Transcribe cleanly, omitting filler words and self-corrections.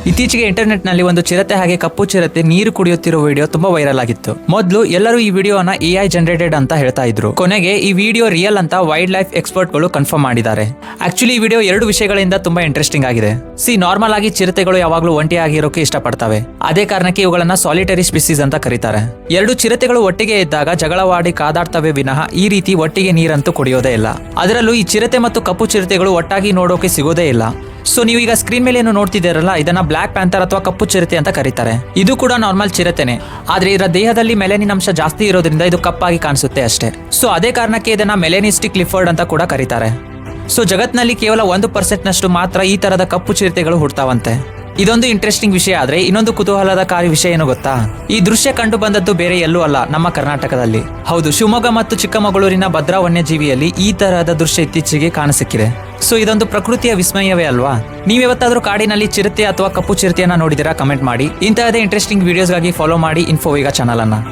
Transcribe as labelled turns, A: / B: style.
A: ಇತ್ತೀಚೆಗೆ ಇಂಟರ್ನೆಟ್ ನಲ್ಲಿ ಒಂದು ಚಿರತೆ ಹಾಗೆ ಕಪ್ಪು ಚಿರತೆ ನೀರು ಕುಡಿಯುತ್ತಿರುವ ವಿಡಿಯೋ ತುಂಬಾ ವೈರಲ್ ಆಗಿತ್ತು. ಮೊದಲು ಎಲ್ಲರೂ ಈ ವಿಡಿಯೋನ AI ಜನರೇಟೆಡ್ ಅಂತ ಹೇಳ್ತಾ ಇದ್ರು. ಕೊನೆಗೆ ಈ ವಿಡಿಯೋ ರಿಯಲ್ ಅಂತ ವೈಲ್ಡ್ ಲೈಫ್ ಎಕ್ಸ್ಪರ್ಟ್ ಗಳು ಕನ್ಫರ್ಮ್ ಮಾಡಿದ್ದಾರೆ. ಆಕ್ಚುಲಿ ಈ ವಿಡಿಯೋ ಎರಡು ವಿಷಯಗಳಿಂದ ತುಂಬಾ ಇಂಟ್ರೆಸ್ಟಿಂಗ್ ಆಗಿದೆ. ನಾರ್ಮಲ್ ಆಗಿ ಚಿರತೆಗಳು ಯಾವಾಗ್ಲೂ ಒಂಟಿಯಾಗಿರೋಕೆ ಇಷ್ಟಪಡ್ತವೆ. ಅದೇ ಕಾರಣಕ್ಕೆ ಇವುಗಳನ್ನ ಸಾಲಿಟರಿ ಸ್ಪೀಸೀಸ್ ಅಂತ ಕರೀತಾರೆ. ಎರಡು ಚಿರತೆಗಳು ಒಟ್ಟಿಗೆ ಇದ್ದಾಗ ಜಗಳವಾಡಿ ಕಾದಾಡ್ತವೆ ವಿನಃ ಈ ರೀತಿ ಒಟ್ಟಿಗೆ ನೀರಂತೂ ಕುಡಿಯೋದೇ ಇಲ್ಲ. ಅದರಲ್ಲೂ ಈ ಚಿರತೆ ಮತ್ತು ಕಪ್ಪು ಚಿರತೆಗಳು ಒಟ್ಟಾಗಿ ನೋಡೋಕೆ ಸಿಗೋದೇ ಇಲ್ಲ. ನೀವು ಈಗ ಸ್ಕ್ರೀನ್ ಮೇಲೆ ಏನು ನೋಡ್ತಿದ್ದೀರಲ್ಲ, ಇದನ್ನ ಬ್ಲಾಕ್ ಪ್ಯಾಂಥರ್ ಅಥವಾ ಕಪ್ಪು ಚಿರತೆ ಅಂತ ಕರೀತಾರೆ. ಇದು ಕೂಡ ನಾರ್ಮಲ್ ಚಿರತೆನೆ, ಆದ್ರೆ ಇದರ ದೇಹದಲ್ಲಿ ಮೆಲನಿನ್ ಅಂಶ ಜಾಸ್ತಿ ಇರೋದ್ರಿಂದ ಇದು ಕಪ್ಪಾಗಿ ಕಾಣಿಸುತ್ತೆ ಅಷ್ಟೇ. ಅದೇ ಕಾರಣಕ್ಕೆ ಇದನ್ನ ಮೆಲೆನಿಸ್ಟಿಕ್ ಲಿಫರ್ಡ್ ಅಂತ ಕೂಡ ಕರೀತಾರೆ. ಜಗತ್ತಿನಲ್ಲಿ ಕೇವಲ 1% ನಷ್ಟು ಮಾತ್ರ ಈ ತರದ ಕಪ್ಪು ಚಿರತೆಗಳು ಹುಡ್ತಾವಂತೆ. ಇದೊಂದು ಇಂಟ್ರೆಸ್ಟಿಂಗ್ ವಿಷಯ. ಆದ್ರೆ ಇನ್ನೊಂದು ಕುತೂಹಲಕಾರಿ ವಿಷಯ ಏನು ಗೊತ್ತಾ? ಈ ದೃಶ್ಯ ಕಂಡು ಬಂದದ್ದು ಬೇರೆ ಎಲ್ಲೂ ಅಲ್ಲ, ನಮ್ಮ ಕರ್ನಾಟಕದಲ್ಲಿ. ಹೌದು, ಶಿವಮೊಗ್ಗ ಮತ್ತು ಚಿಕ್ಕಮಗಳೂರಿನ ಭದ್ರಾ ವನ್ಯಜೀವಿಯಲ್ಲಿ ಈ ತರಹದ ದೃಶ್ಯ ಇತ್ತೀಚೆಗೆ ಕಾಣಸಿಕ್ಕಿದೆ. ಇದೊಂದು ಪ್ರಕೃತಿಯ ವಿಸ್ಮಯವೇ ಅಲ್ವಾ? ನೀವ್ಯಾವತ್ತಾದ್ರೂ ಕಾಡಿನಲ್ಲಿ ಚಿರತೆ ಅಥವಾ ಕಪ್ಪು ಚಿರತೆಯನ್ನ ನೋಡಿದಿರಾ? ಕಮೆಂಟ್ ಮಾಡಿ. ಇಂತಹದೇ ಇಂಟ್ರೆಸ್ಟಿಂಗ್ ವಿಡಿಯೋಸ್ಗಾಗಿ ಫಾಲೋ ಮಾಡಿ ಇನ್ಫೋ ಈಗ ಚಾನಲ್ ಅನ್ನ.